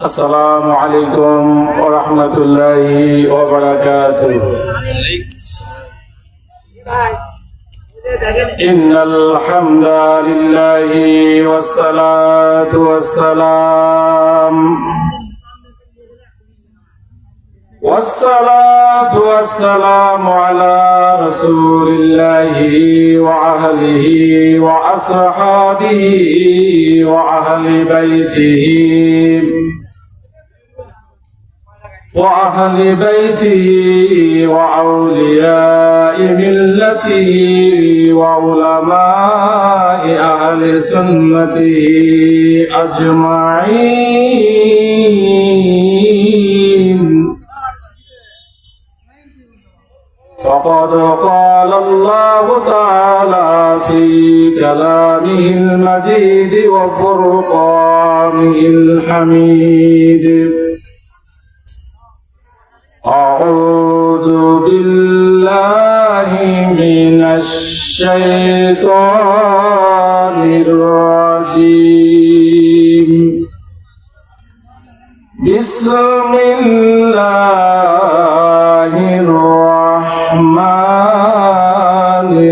السلام عليكم ورحمة الله وبركاته. إن الحمد لله والصلاة والسلام على رسول الله وأهله وأصحابه وأهل بيته وأولياء ملته وعلماء أهل سنته أجمعين. فقد قال الله تعالى في كلامه المجيد وفرقانه الحميد: أعوذ بالله من الشيطان الرجيم. بسم الله الرحمن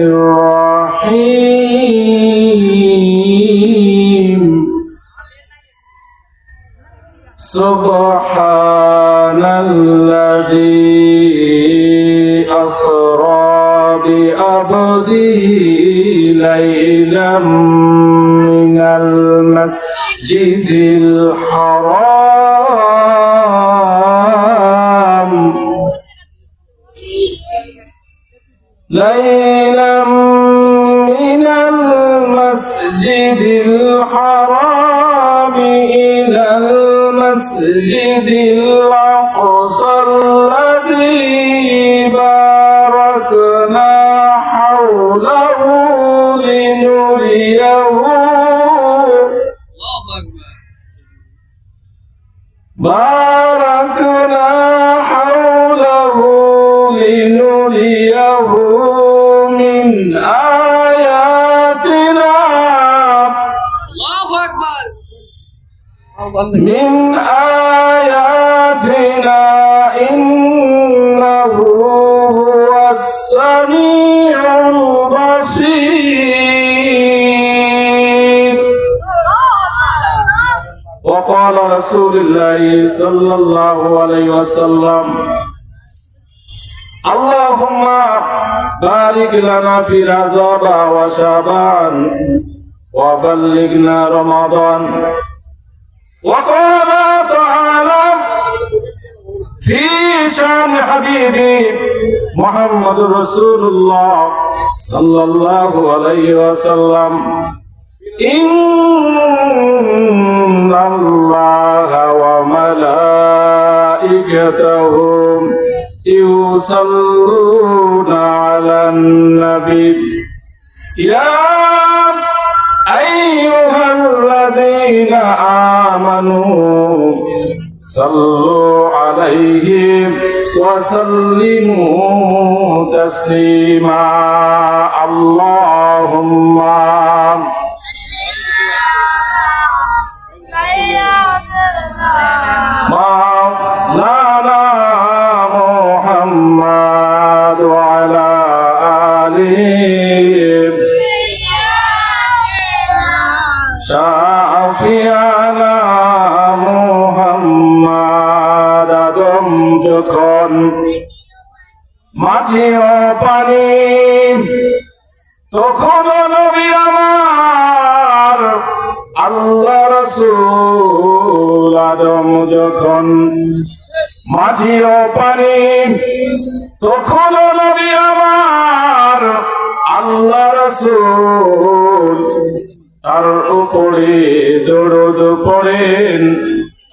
الرحيم. سبحان الذي أسرى بعبده ليلا من المسجد الحرام إلى المسجد الأقصى الذي باركنا حوله لنريه من آياتنا. الله أكبر. من آياتنا إنه هو السميع البصير. وقال رسول الله صلى الله عليه وسلم: اللهم بارك لنا في رجب وشعبان وبلغنا رمضان. وقال تعالى في شان حبيبي محمد رسول الله صلى الله عليه وسلم: إن الله وملائكته يصلون على النبي يا أيها الذين آمنوا صلوا عليه وسلموا تسليما. اللهم مولانا محمد وعلى آله شافعنا মুহাম্মদ আদম যখন মাটি ও পানি তখন নবী আমার আল্লাহ রাসূল আদম যখন মাটি ও পানি তখন নবী আমার আল্লাহ রাসূল তার উপরে দরুদ পড়েন,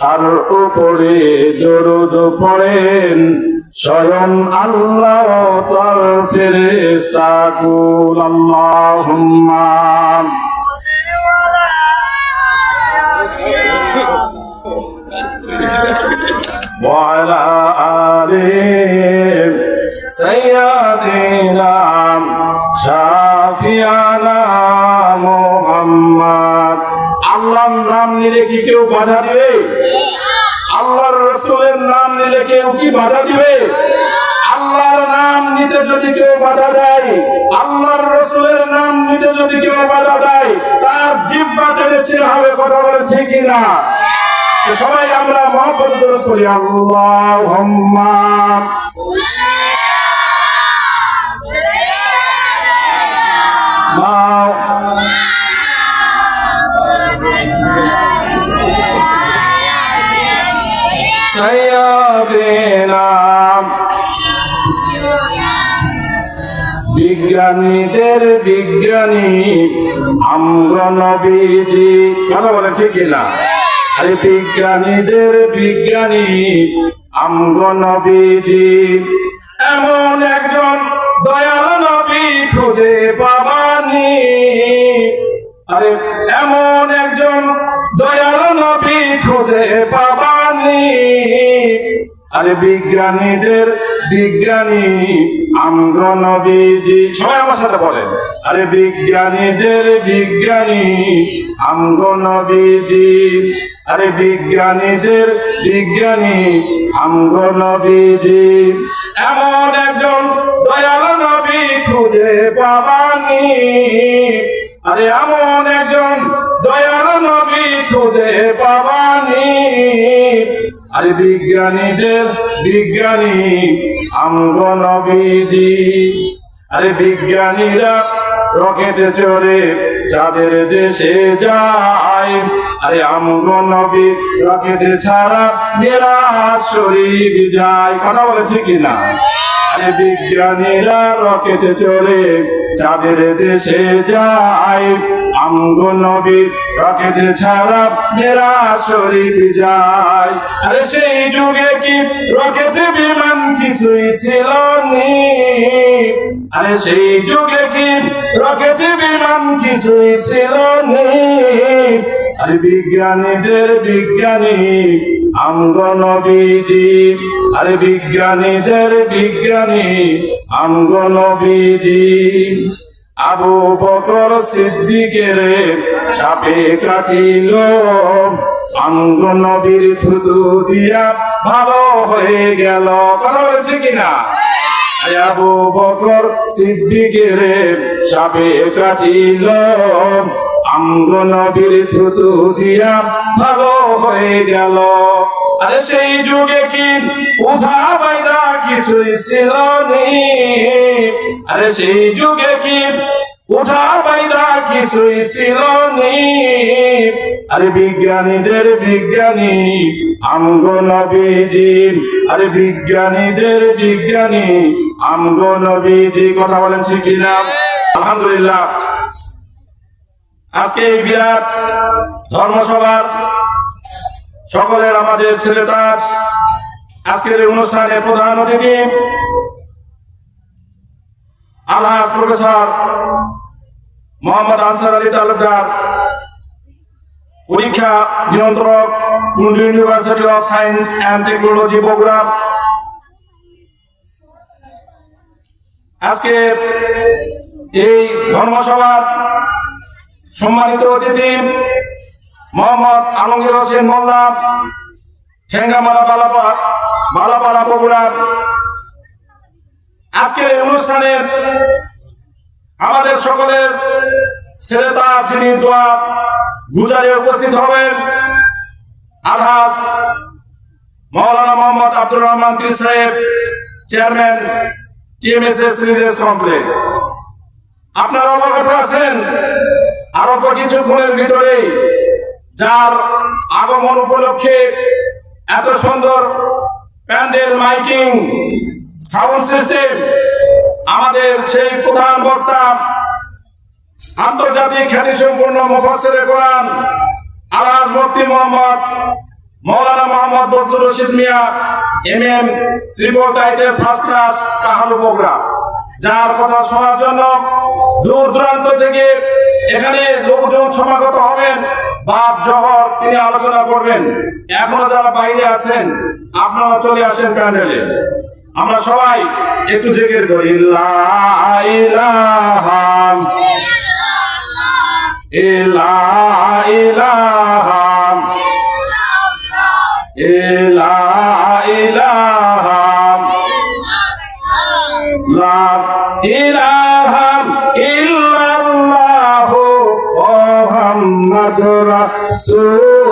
তার উপরে দরুদ পড়েন স্বয়ং আল্লাহ তার ফেরেশতা কুল। আল্লাহুম্মা ওয়া আলা আলি সাইয়্যিদিনা শাফিয়ানা মুহাম্মদ। আল্লাহর নাম নিলে কি কেউ বাধা দিবে? কি বাধা দিবে? আল্লাহর নাম নিতে যদি কেউ বাধা দেয়, আল্লাহর রাসূলের নাম নিতে যদি কেউ বাধা দেয়, তার জিহ্বা টেনে ছিঁড়া হবে। কথা বলে ঠিক কিনা? সবাই আমরা মহব্বত দরুদ পড়ি। আল্লাহুম্মা সাইয়্যিদিনা। বিজ্ঞানীদের বিজ্ঞানী আমরা নবীজি। কথা বলে ঠিক কিনা? আরে বিজ্ঞানীদের বিজ্ঞানী আমরা নবীজি। এমন একজন দয়াল নবী খুঁজে পাবানি। আরে এমন একজন দয়াল নবী খুঁজে পাবানি। আরে বিজ্ঞানীদের বিজ্ঞানী আমরা নবীজি। সবাই আমার সাথে বলেন, আরে বিজ্ঞানীদের বিজ্ঞানী আমরা নবীজি। আরে বিজ্ঞানীদের বিজ্ঞানী আমরা নবীজি। এমন একজন দয়াল নবী খুঁজে পাবানি। আরে এমন একজন দয়াল নবী খুঁজে পাবানি। আরে বিজ্ঞানীদের বিজ্ঞানী আমরা নবীজি। আরে বিজ্ঞানীরা রকেটে চড়ে চাঁদের দেশে যায়। আরে আমরা নবী রকেটে ছাড়া মিরাজ শরীফ যায়। কথা বলেছি কিনা? আরে বিজ্ঞানীরা রকেটে চড়ে চাঁদের দেশে যায়। আমরা নবী রকেটে ছাড়া মিরাজ শরীফ যায়। আরে সেই যুগে কি রকেটে বিমান কিছুই ছিল নি? আরে সেই যুগে কি রকেটে বিমান কিছুই ছিল নি? আরে বিজ্ঞানীদের বিজ্ঞানী আমরা নবীজি। আরে বিজ্ঞানীদের বিজ্ঞানী আমরা নবীজি। আবু বকর সিদ্দিকের সাপে কাটিল, আমরা নবীর থুতু দিয়া ভালো হয়ে গেল। কথা বলেছে কিনা? আবু বকর সিদ্দিকের সাপে কাটিল, আমরা নবীর থুতু দিয়া ভালো হয়ে গেল। আরে সেই যুগে কি ওঝা বাইদা কিছুই ছিল নি? আরে সেই যুগে কি ওঝা বাইদা কিছুই ছিল নি? আরে বিজ্ঞানীদের বিজ্ঞানী আমরা নবীজি। আরে বিজ্ঞানীদের বিজ্ঞানী আমরা নবীজি। কথা বলেন ঠিক কিনা? আলহামদুলিল্লাহ, আজকে এই বিরাট ধর্মসভার সকলের আমাদের ছেলে তাজ, আজকের এই অনুষ্ঠানে প্রধান অতিথি আলহাজ প্রফেসর মোহাম্মদ আনসার আলী তালুকদার, পরীক্ষা নিয়ন্ত্রক, Kundu university of science and technology Bogura. আজকে এই ধর্মসভার সম্মানিত অতিথি মোহাম্মদ আলমগীর হোসেন মোল্লা, ঠেঙ্গামারা বালাপাড়া বগুড়া। আজকের এই অনুষ্ঠানের আমাদের সকলের ছেলেতা যিনি দোয়া গুজারে উপস্থিত হবেন, আলহাজ মাওলানা মোহাম্মদ আব্দুর রহমান পীর সাহেব, চেয়ারম্যান টিএমএসএস রিলিজিয়াস কমপ্লেক্স। আপনারা অবগত আছেন আর অল্প কিছুক্ষণের ভিতরেই যার আগমন উপলক্ষে এত সুন্দর প্যান্ডেল, মাইকিং, সাউন্ড সিস্টেম, আমাদের সেই প্রধান বক্তা আন্তর্জাতিক খ্যাতি সম্পন্ন মুফাসসিরে কোরআন আলহাজ মুফতি মোহাম্মদ মাওলানা মোহাম্মদ বদরুর রশিদ মিয়া, MM, ট্রিপোটাইটের ফার্স্ট ক্লাস, কাহালু বগুড়া, যার কথা শোনার জন্য দূর দূরান্ত থেকে এখানে লোকজন সমাগত হবেন। বাপ জহর তিনি আলোচনা করবেন। এখনো যারা বাইরে আছেন আপনারা চলে আসেন প্যান্ডেলে। আমরা সবাই একটু জিকির করি, লা ইলাহা ইল্লাল্লাহ, লা ইলাহা লা ইলাহা ইল্লাল্লাহ মুহাম্মাদুর রাসূল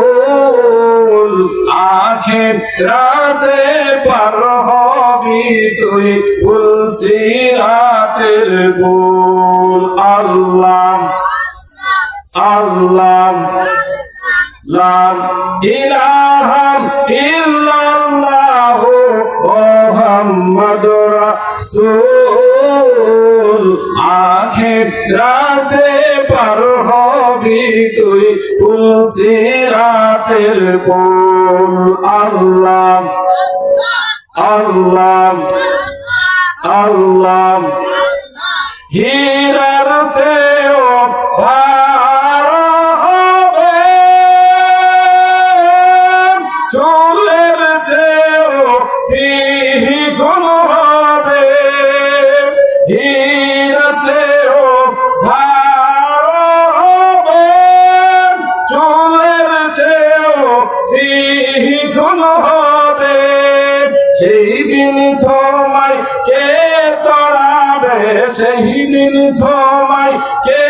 আখিরাতে পার হবি তুই ফুল সিরাতের গোল আল্লাহ আল্লাহ লা ইলাহা ইল্লাল্লাহ মুহাম্মাদুর রাসূল আখিরাতে পার হবি তুই ফুল সিরাতের গোল আল্লাহ আল্লাহ আল্লাহ হীরার চেয়েও ভালো হবে চুলের চেয়েও চিকন হবে হীরার চেয়েও ভালো হবে চুলের চেয়েও চিকন হবে সেই দিন তোমায় কে তড়াবে সেই দিন তোমায় কে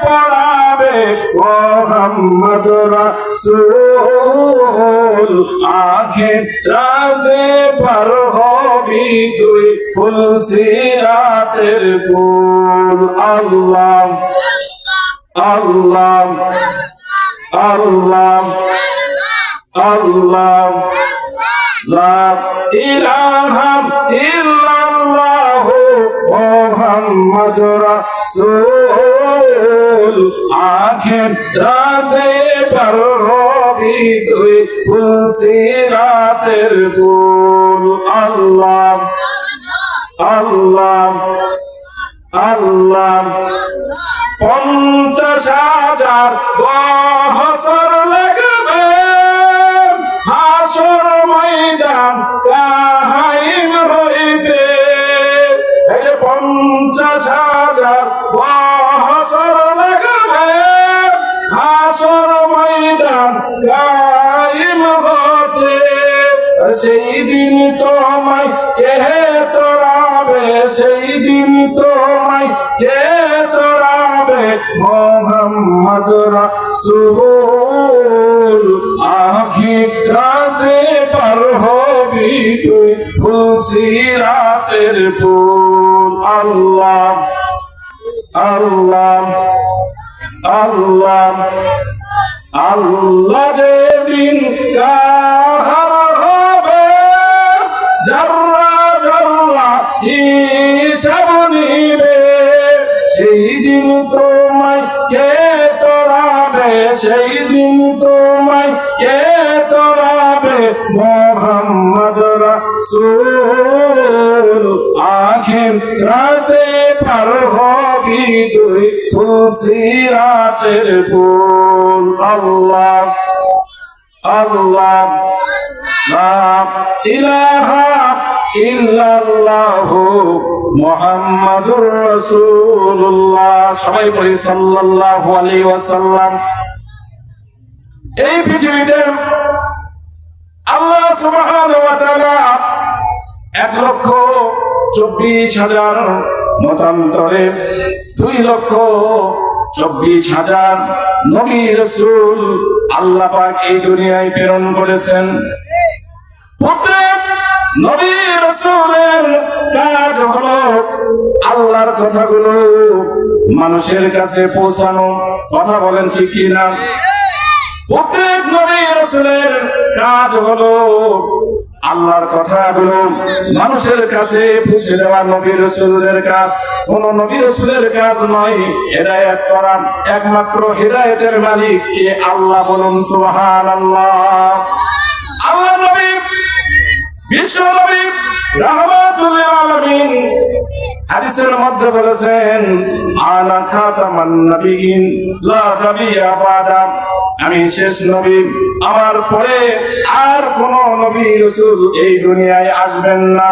পড়াবে মুহাম্মদ রাসূল আখিরাতে পার হবি তুই ফুল সিরাতের গোল আল্লাহ আল্লাহ আল্লাহ আল্লাহ লা ইলাহা ইল্লাল্লাহ মুহাম্মাদুর রাসূল আখিরাতে পার হবি তুই ফুল সিরাতের গোল আল্লাহ আল্লাহ আল্লাহ 50,000 বছর লাগবে হাসর ময়দান কায়েম হইতে 50,000 বছর লাগবে হাসর ময়দান কায়েম হতে সেই দিন তোমায় কে তোড়াবে সেই দিন তোমায় কে তোড়াবে মুহাম্মদ রাসূল আখিরাতে পার হবি তুই ফুল সিরাতের ফুল আল্লাহ আল্লাহ আল্লাহ আল্লাহ যেদিন কাহার হবে জর্রা জর্রা হিসাব নিবে সেই দিন তোমায় কে তোড়াবে সেই দিন তোমায় কে তোড়াবে মুহাম্মদ রাসূল আখিরাতে পার হবি তুই ফুল সিরাতের গোল আল্লাহ আল্লাহ লা ইলাহা ইল্লাল্লাহ মুহাম্মাদুর রাসূলুল্লাহ সবাই পড়ি সাল্লাল্লাহু আলাইহি ওয়াসাল্লাম এই পৃথিবীতে আল্লাহ সুবহানাহু ওয়া তাআলা 1,24,000 মতান্তরে 2,24,000 নবী রাসূল আল্লাহ পাক এই দুনিয়ায় প্রেরণ করেছেন প্রত্যেক নবী রাসূলের কাজ হলো আল্লাহর কথাগুলো মানুষের কাছে পৌঁছানো কথা বলেন ঠিক কি না প্রত্যেক নবী রাসূলের কাজ হলো আল্লাহর কথাগুলো মানুষের কাছে পৌঁছে দেওয়া নবী রাসূলের কাজ কোন নবী রাসূলের কাজ নয় হেদায়েত করা একমাত্র হেদায়েতের মালিক কে আল্লাহ বলুন সুবহানাল্লাহ আল্লাহ নবী বিশ্ব নবী রাহমাতুল লিল আলামিন হাদিসের মধ্যে বলেছেন আনা খাতামান নবিয়িন লা নবিয়্যা বাদা আমি শেষ নবী আমার পরে আর কোন নবী রাসূল এই দুনিয়ায় আসবেন না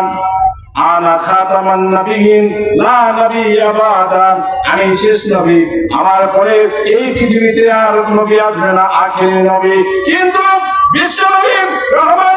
আনা খাতামান নবিয়িন লা নবিয়্যা বাদা আমি শেষ নবী আমার পরে এই পৃথিবীতে আর নবী আসবে না আখেরি নবী কিন্তু বিশ্ব নবী রহমান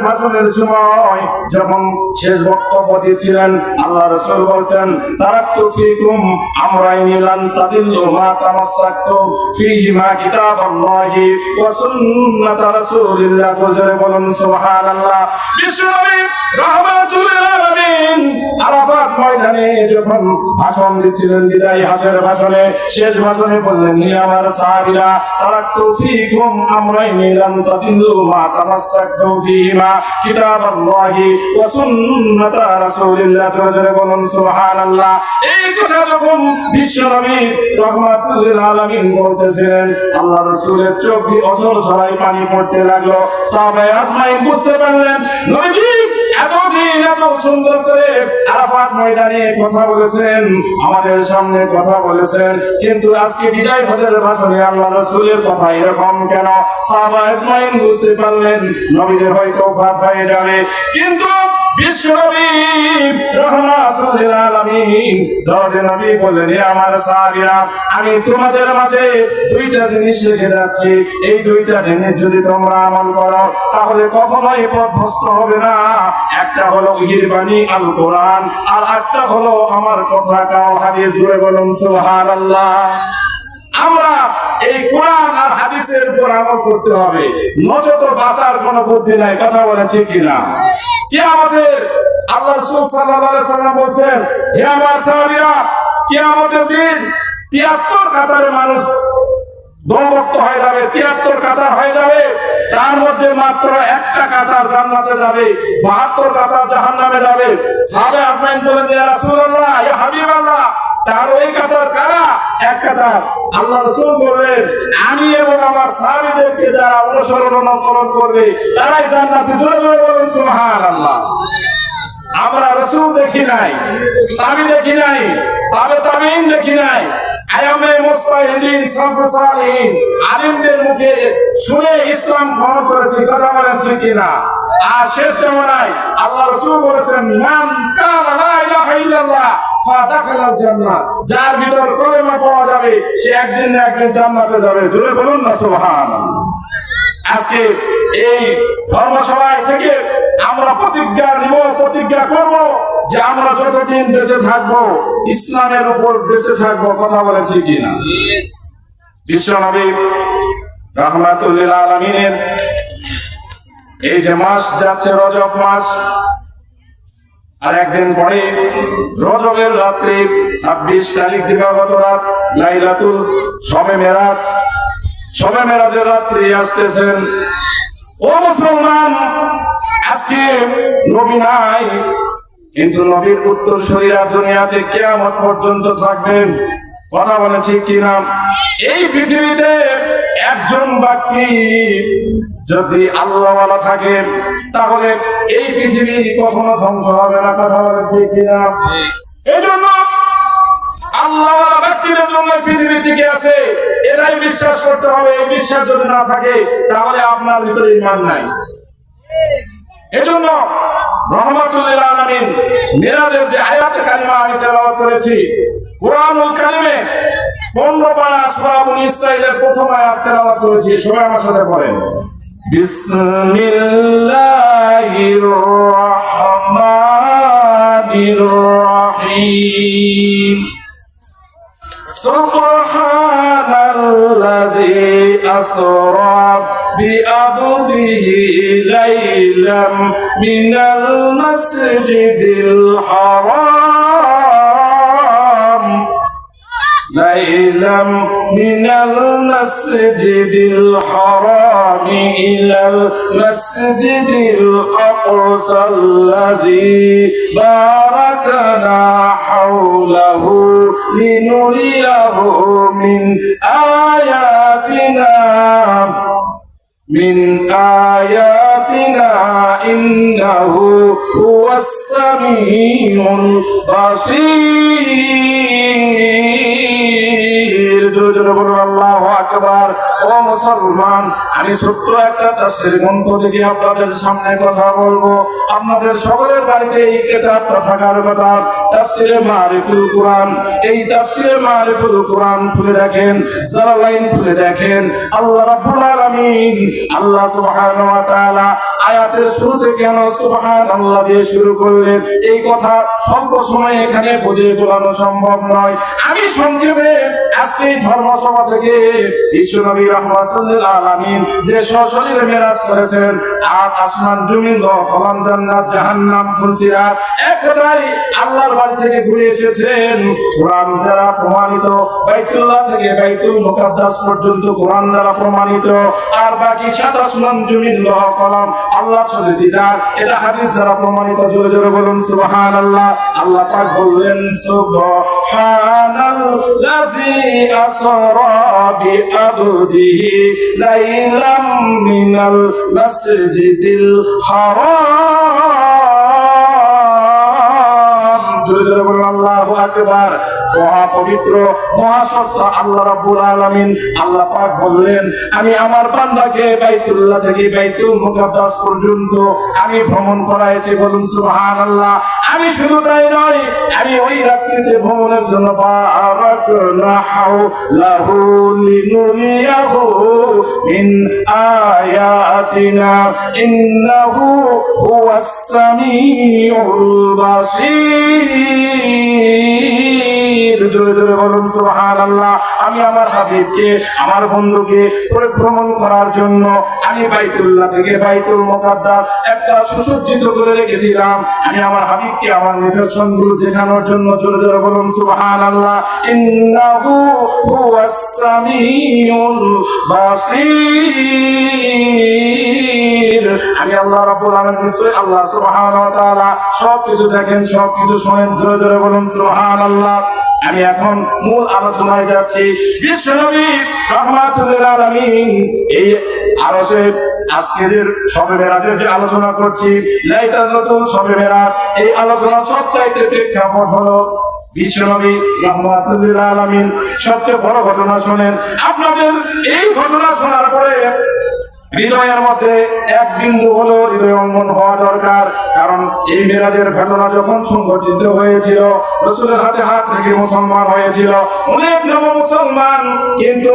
ভাষণের সময় যখন শেষ বক্তব্য দিচ্ছিলেন, আল্লাহ রাসূল বলছেন, তারাকতু ফিকুম আমরাইনি লান তাদিল্লু মা তামাসসাকতুম ফীহিমা কিতাবাল্লাহি ওয়া সুন্নাত রাসূলিল্লাহ। জোরে বলুন সুবহানাল্লাহ। বিশ্বনবী রাহমাতুল লিল আলামিন আরাফাত ময়দানে যখন ভাষণ দিচ্ছিলেন, বিদায়ী হাসের ভাষণে, শেষ ভাষণে বললেন, হে আমার সাহাবীরা, তারাকতু ফিকুম আমরাইনি লান তাদিল্লু মা তামাসসাকতুম ফীহিমা কিতাবাল্লাহি ওয়া সুন্নাত রাসূলিল্লাহ। জোরে বলুন সুবহানাল্লাহ। এই কথা যখন বিশ্বনবী রাহমাতুল লিল আলামিন বলতেছিলেন, আল্লাহ রাসূলের চোখ দিয়ে অঝর ঝরায় পানি পড়তে লাগলো। সাহাবায়ে আজমাইন বুঝতে পারলেন, নবীজি এতদিন এত সুন্দর করে আরাফাত ময়দানে কথা বলেছেন, আমাদের সামনে কথা বলেছেন, কিন্তু আজকে বিদায় হজের ভাষণে আল্লাহ রাসূলের কথা এরকম কেন? সাহাবায়ে আজমাইন বুঝতে পারলেন নবীদের হয়তো ওফাত হয়ে যাবে। কিন্তু বিশ্বনবী রাহমাতুল লিল আলামিন দরদে নবী বললেন, হে আমার সাহাবীরা, আমি তোমাদের মাঝে দুইটা জিনিস রেখে যাচ্ছি, এই দুইটা জিনিস যদি তোমরা আমল করো তাহলে কখনোই পথভ্রষ্ট হবে না। একটা হলো ওহীর বাণী আল কোরআন, আর একটা হলো আমার কথা কাও হাদিস। জোরে বলুন সুবহানাল্লাহ। আমরা এই কোরআন আর হাদিসের উপর আমল করতে হবে, নচেত বাঁচার কোনো বুদ্ধি নাই। কথা বলে ঠিক কিনা? কিয়ামতের আল্লাহ রাসূল সাল্লাল্লাহু আলাইহি সাল্লাম বলেন, হে আমার সাহাবীরা, কিয়ামতের দিন 73 কাতারে মানুষ দলবদ্ধ হয়ে যাবে, 73 কাতার হয়ে যাবে। তার মধ্যে মাত্র একটা কাতার জান্নাতে যাবে, 72 কাতার জাহান্নামে যাবে। সাহাবায়ে আজমাইন বলেন, ইয়া রাসূলুল্লাহ, ইয়া হাবিবাল্লাহ, তার ওই কাতার কারা? এক কাতার। আল্লাহ রাসূল বললেন, আমি এবং আমার সাহাবীদেরকে যারা অনুসরণ অনুকরণ করবে তারাই জান্নাতে। জোরে জোরে বলুন সুবহানাল্লাহ। আমরা রাসূল দেখি নাই, সাহাবী দেখি নাই, তাবেঈন দেখি নাই, আয়ামে মুস্তাহিদিন সালফুস সালিহিন আলিমদের মুখে শুনে ইসলাম গ্রহণ করেছি। কথা বলেন ঠিক কিনা? আর শেষ জামানায় আল্লাহ রাসূল বলেছেন, মান কানা লা ইলাহা ইল্লাল্লাহ ফাদাখালাল জান্নাহ, যার ভিতর কলেমা পাওয়া যাবে সে একদিন না একদিন জান্নাতে যাবে। জোরে বলুন না সুবহানাল্লাহ। আজকে এই ধর্মসভায় থেকে আমরা প্রতিজ্ঞা করব যে আমরা যতদিন বেঁচে থাকবো ইসলামের উপর বেঁচে থাকবো। কথা বলে ঠিক কিনা? বিশ্বনবী রাহমাতুল লিল আলামিনের এই যে মাস যাচ্ছে রজব মাস, আর একদিন পরে রজবের রাত্রে 26 তারিখ দিবাগত রাত লাইলাতুল শবে মেরাজ, শবে মেরাজের রাত্রি আসতেছেন। ও মুসলমান, আজকে নবী নাই, কিন্তু নবীর উত্তরসূরিরা দুনিয়াতে কিয়ামত পর্যন্ত থাকবেন। কথা বলে ঠিক কিনা? এই পৃথিবীতে একজন ব্যক্তি যদি আল্লাহওয়ালা থাকে তাহলে এই পৃথিবী কখনো ধ্বংস হবে না। কথা বলে ঠিক কিনা? এই জন্য আল্লাহওয়ালা ব্যক্তিদের জন্য পৃথিবী টিকে আছে, এটাই বিশ্বাস করতে হবে। এই বিশ্বাস যদি না থাকে তাহলে আপনার ভিতরে ঈমান নাই। এজন্য রাহমাতুল লিল আলামিন মিরাজের যে আয়াতে কারিমা আমি তেলাওয়াত করেছি, কুরআনুল কারিমে 15 পারা সূরা বনী ইসরাঈলের প্রথম আয়াত তেলাওয়াত করেছি। সবাই আমার সাথে পড়েন, বিসমিল্লাহির রহমানির রহিম। সুবহানাল্লাযী আসরা বিআবদিহি লাইলাম মিনাল মাসজিদিল হারাম ليلا من المسجد الحرام إلى المسجد الأقصى الذي باركنا حوله لنريه من آياتنا إنه هو السميع البصير। আল্লাহু আকবার। ও মুসলমান, আমি ছোট্ট একটা তাফসীর গ্রন্থ থেকে আপনাদের সামনে কথা বলবো। আপনাদের সকলের বাড়িতে এই কিতাবটা থাকার কথা, তাফসীরে মারিফুল কুরআন। এই তাফসীরে মারিফুল কুরআন খুলে দেখেন, জালালাইন খুলে দেখেন, আল্লাহ রাব্বুল আলামিন আল্লাহ সুবহানাহু ওয়া তাআলা আয়াতের শুরুতে কেন সুবহানাল্লাহ দিয়ে শুরু করলেন এই কথা স্বল্প সময়ে এখানে বুঝিয়ে বলানো সম্ভব নয়। আমি সংক্ষেপে আজকে এই ধর্মসভা থেকে বিশ্বনবী রাহমাতুল্লিল আলামিন যে সশরীরে মেরাজ করেছেন আর আসমান জমিন কলাম জান্নাত জাহান্নাম ফুলসিরাত এক কথায় আল্লাহর বাড়ি থেকে ঘুরে এসেছেন। কোরআন দ্বারা প্রমাণিত, বাইতুল্লাহ থেকে বাইতুল মুকাদ্দাস পর্যন্ত কোরআন দ্বারা প্রমাণিত, আর বাকি সাত আসমান জমিন লৌহ কলম আল্লাহর সাথে দিদার, এটা হাদিস দ্বারা প্রমাণিত। জোরে জোরে বলুন সুবহানাল্লাহ। আল্লাহ পাক বললেন সুবহানাল্লাযী আসরা বিআবদিহি লাইলাম মিনাল মাসজিদিল হারাম। জোরে জোরে বলুন আল্লাহু আকবার। মহা পবিত্র মহাসত্য আল্লাহ রাব্বুল আলামিন আল্লাহ পাক বললেন আমি আমার বান্দাকে বাইতুল্লাহ থেকে বাইতুল মুকাদ্দাস পর্যন্ত আমি ভ্রমণ করাইছি। বলুন সুবহানাল্লাহ। আমি শুধু তাই নয়, আমি ওই রাত্রিতে ভ্রমণের জন্য বারাকনাহু লাহু লিনুরিয়াহু মিন আয়াতিনা ইন্নাহু হুয়াস সামিউল বাসীর। জোরে জোরে বলুন সুবহানাল্লাহ। আমি আমার হাবিবকে, আমার বন্ধুকে পরিভ্রমণ করার জন্য আমি বাইতুল্লাহ থেকে বাইতুল মুকাদ্দাস একটা সুসজ্জিত করে রেখেছিলাম। আমি আমার হাবিবকে আমার নিদর্শনগুলো দেখানোর জন্য। জোরে জোরে বলুন সুবহানাল্লাহ। ইন্নাহু হুয়াস সামিউল বাসীর। আমি আল্লাহ রাব্বুল আলামিন নিশ্চয়ই আল্লাহ সুবহানাহু ওয়া তাআলা সবকিছু দেখেন, সবকিছু শোনেন। জোরে জোরে বলুন সুবহানাল্লাহ। আমি এখন মূল আলোচনায় যাচ্ছি। বিশ্বনবী রাহমাতুল্লিল আলামিন এই আরশে আজকে যে শবে মেরাজের যে আলোচনা করছি, লাইলাতুল শবে মেরাজ, এই আলোচনা সবচাইতে প্রেক্ষাপট হলো বিশ্বনবী রাহমাতুল্লিল আলামিন সবচেয়ে বড় ঘটনা শোনেন। আপনাদের এই ঘটনা শোনার পরে হৃদয়ের মধ্যে এক বিন্দু হলো হৃদয়ঙ্গন হওয়া দরকার। কারণ এই মেরাজের ঘটনা যখন সংঘটিত হয়েছিল, রাসূলের হাতে হাত রেখে মুসলমান হয়েছিল অনেক নব মুসলমান, কিন্তু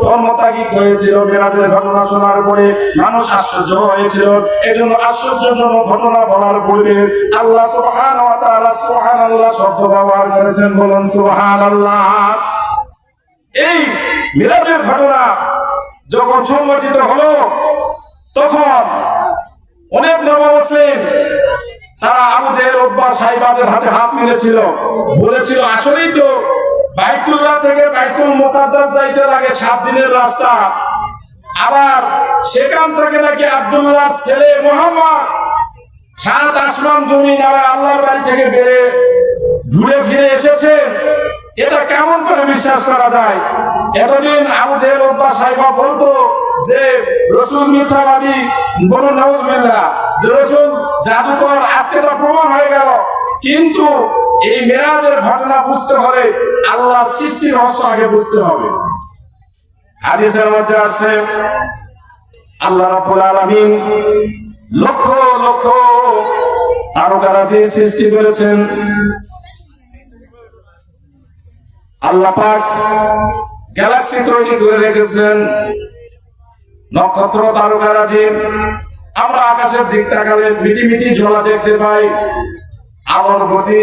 ধর্মত্যাগী হয়েছিল। মেরাজের ঘটনা শোনার পরে মানুষ আশ্চর্য হয়েছিল। এজন্য আশ্চর্যজনক ঘটনা বলার পূর্বে আল্লাহ সুবহানাহু ওয়া তাআলা সুবহানাল্লাহ শব্দ ব্যবহার করেছেন। বলুন সুবহানাল্লাহ। এই মেরাজের ঘটনা যখন সংগঠিত হলো, তখন অনেক নব মুসলিম তারা আবু জেহেল, উতবা, সাইবাদের হাতে হাত মিলেছিল, বলেছিল আসলেই তো বাইতুল্লাহ থেকে বাইতুল মুকাদ্দাস যাইতে লাগে 7 দিনের রাস্তা, আবার সেখান থেকে নাকি আব্দুল্লাহর ছেলে মুহাম্মদ 7 আসমান জমিন আবার আল্লাহর বাড়ি থেকে বেড়ে ঘুরে ফিরে এসেছে। এটা কেমন করে বিশ্বাস করা যায়? এতদিন আবু জেহেল, উতবা, সাইবা বলতো যে রাসূল মিথ্যাবাদী, বলুন নাউজুবিল্লাহ, যে রাসূল জাদুকর, আজকে তো প্রমাণ হয়ে গেল। কিন্তু এই মেরাজের ঘটনা বুঝতে হলে আল্লাহর সৃষ্টির রহস্য আগে বুঝতে হবে। হাদিসের মধ্যে আছে আল্লাহ রাব্বুল আলামিন লক্ষ লক্ষ তারকারাজি সৃষ্টি করেছেন। আল্লাহ পাক গ্যালাক্সি তৈরি করে রেখেছেন, নক্ষত্র তারকারাজি। আমরা আকাশের দিক তাকালে মিটি মিটি ঝোলা দেখতে পাই। আলোর গতি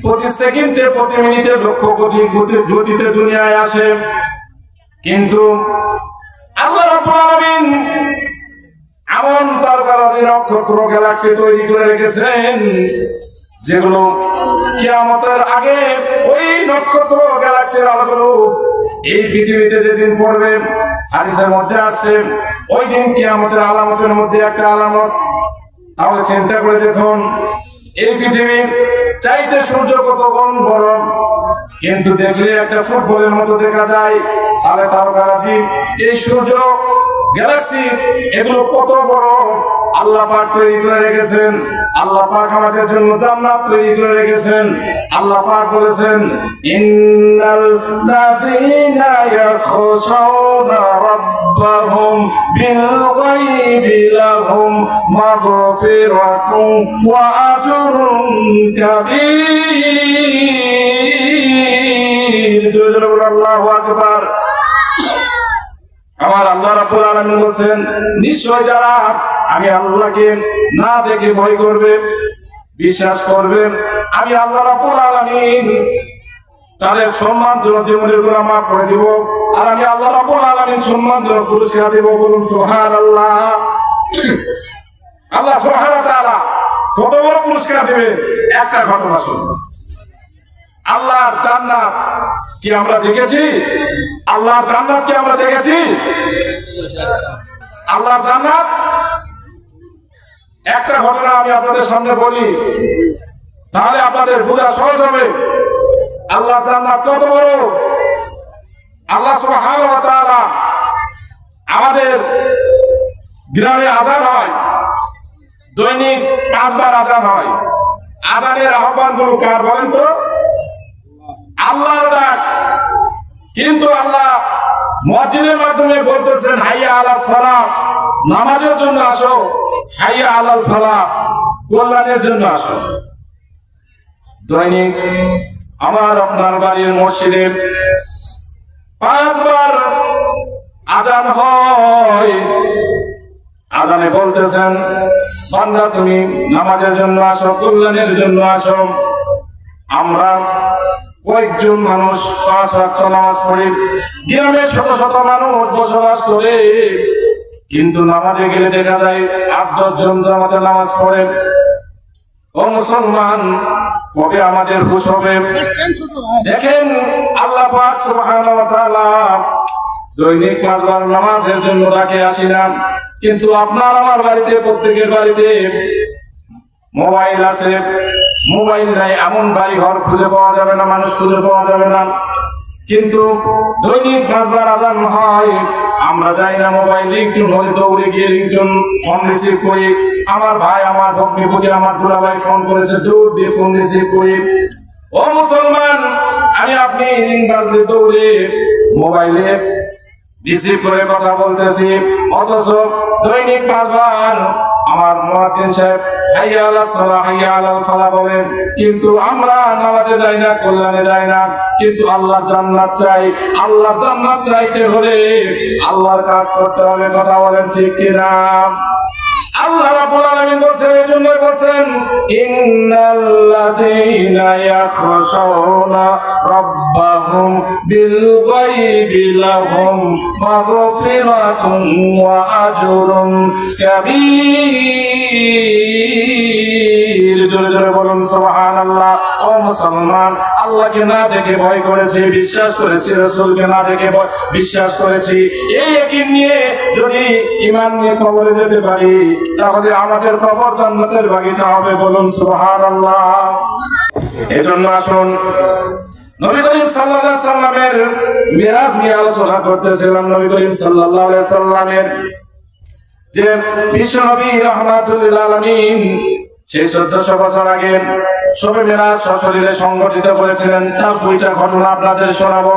প্রতি সেকেন্ডে, প্রতি মিনিটে লক্ষ কোটি গতিতে দুনিয়ায় আসে। কিন্তু আল্লাহ রাব্বুল আলামিন এমন তারকারাজি, নক্ষত্র, গ্যালাক্সি তৈরি করে রেখেছেন যেগুলো কিয়ামতের আগে ওই নক্ষত্র গ্যালাক্সির আলোগুলো এই পৃথিবীতে যেদিন পড়বে, হাদিসের মধ্যে আছে ওই দিন কিয়ামতের আলামতের মধ্যে একটা আলামত। তাহলে চিন্তা করে দেখুন, এই পৃথিবীর চাইতে সূর্য কত গুণ বড়, কিন্তু দেখলে একটা ফুটবলের মতো দেখা যায়। তাহলে তারকারাজি, এই সূর্য, গ্যালাক্সি, এগুলো কত বড় আল্লাহ পাক তৈরি করে রেখেছেন। আল্লাহ পাক আমাদের জন্য জান্নাত তৈরি করে রেখেছেন। আল্লাহ পাক বলেছেন ইন্নাল লাযিনা ইয়াখশাউনা রাব্বাহুম বিল গায়বি লাহুম মাগফিরাতুন ওয়া আজরুন কাবীর। আল্লাহু আকবার। আমার আল্লাহ রাব্বুল আলামিন বলেন নিশ্চয় যারা আমি আল্লাহকে না দেখে ভয় করবে, বিশ্বাস করবে, আমি আল্লাহ রাব্বুল আলামিন তাদের সম্মানজনক জীবনের গুনাহ মাফ করে দিব, আর আমি আল্লাহ রাব্বুল আলামিন সম্মানজনক পুরস্কার দেব। বলুন সুবহানাল্লাহ। আল্লাহ সুবহানাহু ওয়া তাআলা কত বড় পুরস্কার দিবেন। একটা ঘটনা শুনুন। আল্লাহর জান্নাত কি আমরা দেখেছি? আল্লাহর জান্নাত কি আমরা দেখেছি? আল্লাহর জান্নাত, একটা ঘটনা আমি আপনাদের সামনে বলি, তাহলে আপনাদের বোঝা সহজ হবে আল্লাহর জান্নাত কত বড়। আল্লাহ সুবহানাহু ওয়া তাআলা, আমাদের গ্রামে আযান হয়, দৈনিক 5 বার আযান হয়। আযানের আহ্বান গুলো কার বলেন তো? আল্লাহর ডাক। কিন্তু আল্লাহ মুয়াজ্জিনের মাধ্যমে বলতেছেন, হাইয়া আলাস সালাহ, নামাজের জন্য আসো, হাইয়া আলাল ফালাহ, কল্যাণের জন্য আসো। দৈনিক আমার আপনার বাড়ির মসজিদে 5 বার আযান হয়। আযানে বলতেছেন, বান্দা তুমি নামাজের জন্য আসো, কল্যাণের জন্য আসো। আমরা কয়েকজন মানুষ 5 ওয়াক্ত নামাজ পড়ি, গ্রামে শত শত মানুষ বসবাস করে, কিন্তু নামাজে গেলে দেখা যায় 8-10 জন জামাতে নামাজ পড়ে। ও মুসলমান, কবে আমাদের হুঁশ হবে? দেখেন আল্লাহ পাক সুবহানাহু ওয়া তাআলা দৈনিক 5 বার নামাজের জন্য ডাকে আসি না, কিন্তু আপনার আমার বাড়িতে, প্রত্যেকের বাড়িতে মোবাইল আছে। মোবাইল নাই এমন বাড়ি ঘর খুঁজে পাওয়া যাবে না, মানুষ খুঁজে পাওয়া যাবে না। কিন্তু দৈনিক 5 বার আযান হয়, আমরা যাই না, মোবাইল রিংটোন হলে দৌড়ে গিয়ে রিংটোন ফোন রিসিভ করি। আমার ভাই, আমার ভগ্নিপতি, আমার দুলাভাই ফোন করেছে, দৌড় দিয়ে ফোন রিসিভ করি। ও মুসলমান, আমি আপনি রিং বাজলে দৌড়ে মোবাইলে রিসিভ করে কথা বলতেছি, অথচ দৈনিক 5 বার আমার মুয়াজ্জিন সাহেব হাইয়া আলাস সালাহ, হাইয়া আলাল ফালাহ বলেন, কিন্তু আমরা নামাজে যাই না, কল্যাণে যাই না। কিন্তু আল্লাহ জান্নাত চাই। আল্লাহ জান্নাত চাইতে হলে আল্লাহর কাজ করতে হবে। কথা বলেন ঠিক কিনা? আল্লাহ রাব্বুল আলামিন বলছেন, এজন্য বলছেন, ইন্নাল্লাযীনা ইয়াখশাউনা রাব্বাহুম বিল গায়বি লাহুম মাগফিরাতুন ওয়া আজরুন কাবীর। জোরে জোরে বলুন সুবহানাল্লাহ। ও মুসলমান, আল্লাহকে না দেখে ভয় করেছি, বিশ্বাস করেছি, রাসূলকে না দেখে বিশ্বাস করেছি, এই ইয়াকিন নিয়ে যদি ঈমান নিয়ে কবরে যেতে পারি, তাহলে আমাদের কবর জান্নাতের বাগিচা হবে। বলুন সুবহানাল্লাহ। এজন্য আসুন, নবী করিম সাল্লাল্লাহু আলাইহি সাল্লামের মিরাজ নিয়ে আলোচনা করতেছিলাম। নবী করিম সাল্লাল্লাহু আলাইহি সাল্লামের যে বিশ্ব নবী রাহমাতুল লিল আলামিন, সেই 1400 বছর আগে শবে মেরাজ সশরীরে সংগঠিত করেছিলেন। তার 2টা ঘটনা আপনাদের শোনাবো।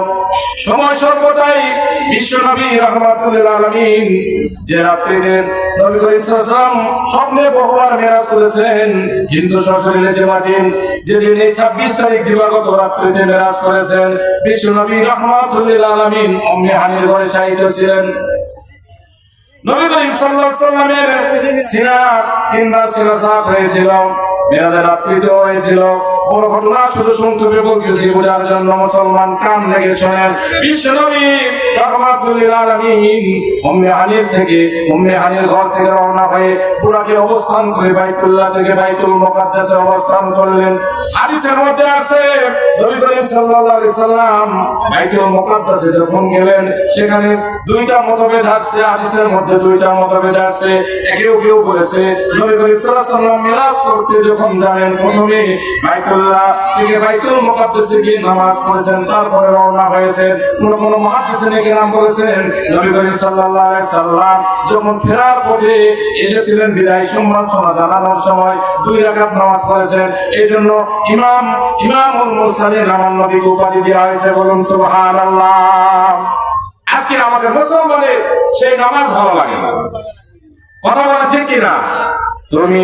সময় সর্বদাই বিশ্ব নবী রাহমাতুল লিল আলামিন যে রাত্রিতে নবী করিম সাল্লাল্লাহু আলাইহি সাল্লাম স্বপ্নে বহুবার মেরাজ করেছেন, কিন্তু সশরীরে যে দিন, যেদিন এই 26 তারিখ দিবাগত রাত্রিতে মেরাজ করেছেন, বিশ্ব নবী রাহমাতুল লিল আলামিন উম্মে হানির ঘরে শায়িত ছিলেন। নবী করিম সাল্লাল্লাহু আলাইহি সাল্লামের সিনা 3 বার সিনা সাফ হয়েছিল, মেরাজের রাত্রিতে হয়েছিল। বড় ঘটনা শুধু শুনতে বলতেছি, বোঝার জন্য মুসলমান কান লেগে শোনেন। বিশ্ব নবী রাহমাতুল লিল আলামিন উম্মে হানির ঘর থেকে রওনা হয়ে বুরাকে অবস্থান করে বাইতুল্লাহ থেকে বাইতুল মুকাদ্দাসে অবস্থান করলেন। হাদিসের মধ্যে আছে, নবী করিম সাল্লাল্লাহু আলাইহি সাল্লাম বাইতুল মুকাদ্দাসে যখন গেলেন, সেখানে 2টা মতভেদ আসছে। হাদিসের মধ্যে 2টা মতভেদ আছে। কেউ বলেছে নবী করিম সাল্লাল্লাহু আলাইহি সাল্লাম মিরাজ করতে যখন যাবেন, প্রথমে বাইতুল্লাহ থেকে বাইতুল মুকাদ্দাসে গিয়ে নামাজ পড়েছেন, তারপরে রওনা হয়েছেন। কোন মুহাদ্দিসিনে কেরাম বলেছেন, নবী করিম সাল্লাল্লাহু আলাইহি সাল্লাম যখন ফেরার পথে এসেছিলেন, বিদায় সম্মাননা জানানোর সময় 2 রাকাত নামাজ পড়েছেন। এইজন্য ইমামুল মুরসালিন আমার নবীকে উপাধি দেওয়া হয়েছে। বলুন সুবহানাল্লাহ। আজকে আমাদের মুসলমানের সেই নামাজ ভালো লাগে না। কথা বলা ঠিক কিনা? তুমি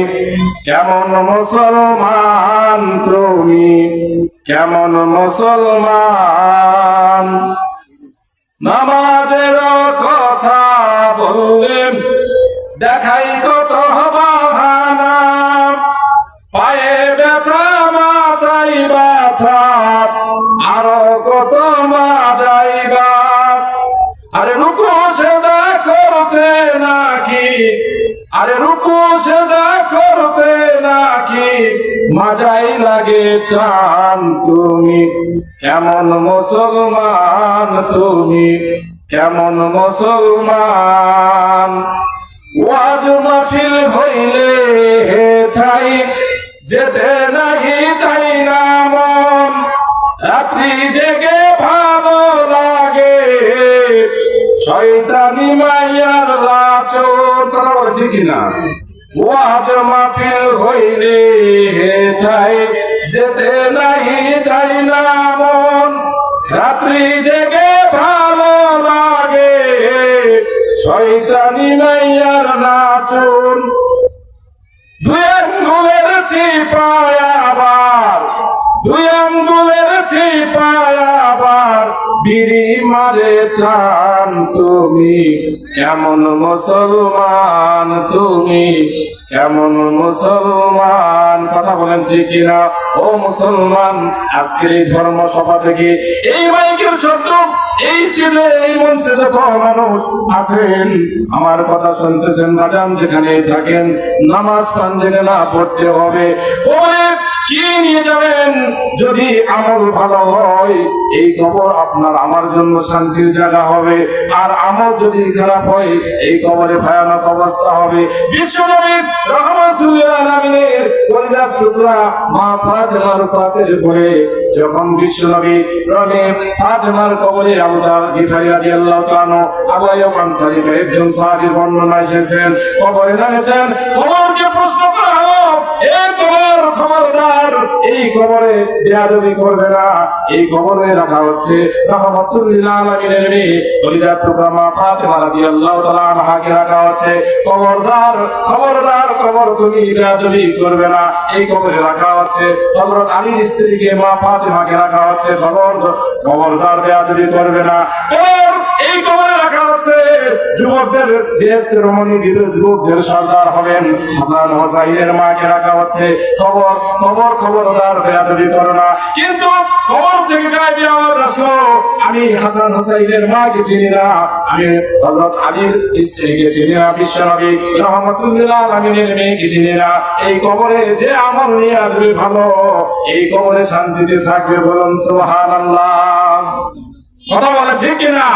কেমন মুসলমান, তুমি কেমন মুসলমান, নামাজের কথা বললে দেখাই কত বাহানা, পায়ে ব্যথা মাথায় ব্যথা, আরো কত মাজাইবা। আরে রুকু সেদা করতে নাকি, আরে রুকু সেদা করতে নাকি মাজাই লাগে টান। তুমি কেমন মুসলমান, তুমি কেমন মুসলমান। ওয়াজ মাহফিল হইলে হেথাই যেতে নাহি চাই না মন, রাত্রি জেগে ভালো লাগে শয়তানি মাইয়ার লাচন। কথা বলে ঠিক কিনা? ওয়াজ মাহফিল হইলে হেথাই যেতে নাহি চাই না মন, রাত্রি জেগে ভালো লাগে শয়তানি মাইয়ার নাচন। দুই আঙ্গুলের চিপায় আবার, দুই আঙ্গুলের চিপায় আবার বিড়ি মারে টান। তুমি কেমন মুসলমান, তুমি কেমন মুসলমান। কথা বলেন ঠিক কিনা? ও মুসলমান, আজকের এই ধর্ম সভা থেকে এই মাইকের শব্দ, এই স্টেজে, এই মঞ্চে যত মানুষ আছেন, আমার কথা শুনতেছেন, বাজান যেখানে থাকেন, নামাজ পান জেনে না পড়তে হবে। কবরে কি নিয়ে যাবেন? যদি আমল ভালো হয় এই কবর আপনার আমার জন্য শান্তির জায়গা হবে, আর আমল যদি খারাপ হয় এই কবরে ভয়ানক অবস্থা হবে। বিশ্বনবী রাহমাতুল লিল আলামিনের কলিজার টুকরা মা ফাতেমার ফাতের পরে যখন বিশ্বনবী রনে ফাতেমার কবরে আবু জাহল গিফারি রাদিয়াল্লাহু তাআলা আবু আইয়ুব আনসারী একজন সাহাবীর বর্ণনা এসেছেন, কবরে নামেছেন। কবরকে প্রশ্ন করা হলো, এই কবর খবরদার, এই কবরে বেয়াদবি করবে না। এই কবরে রাখা হচ্ছে রাহমাতুল লিল আলামিনের মেয়ে কলিজার টুকরা মা ফাতেমা রাদিয়াল্লাহু তাআলা আনহাকে রাখা হচ্ছে। খবরদার, খবরদার, কবর তুমি বেয়াদবি করবে না। এই কবরে রাখা হচ্ছে হযরত আলীর স্ত্রীকে মা ফাতেমাকে রাখা হচ্ছে। খবরদার, বেয়াদবি করবে না। কবর, এই কবরে রাখা হচ্ছে যুবকদের বেহেশতে রমণী, যুবকদের সর্দার হবেন হাসান হোসাইনের মাকে রাখা হচ্ছে। খবর, খবর, খবরদার, বেয়াদবি করো না। কিন্তু কবর থেকে গায়েবী আওয়াজ আসলো, আমি হাসান হোসাইনের মাকে চিনি না, আমি হযরত আলীর স্ত্রীকে চিনি না, বিশ্বনবী রাহমাতুল লিল আলামিনের মেয়েকে চিনি না। এই কবরে যে আমল নিয়ে আসবে ভালো, এই কবরে শান্তিতে থাকবে। বলুন সুবহানাল্লাহ। কথা বলে ঠিক কিনা?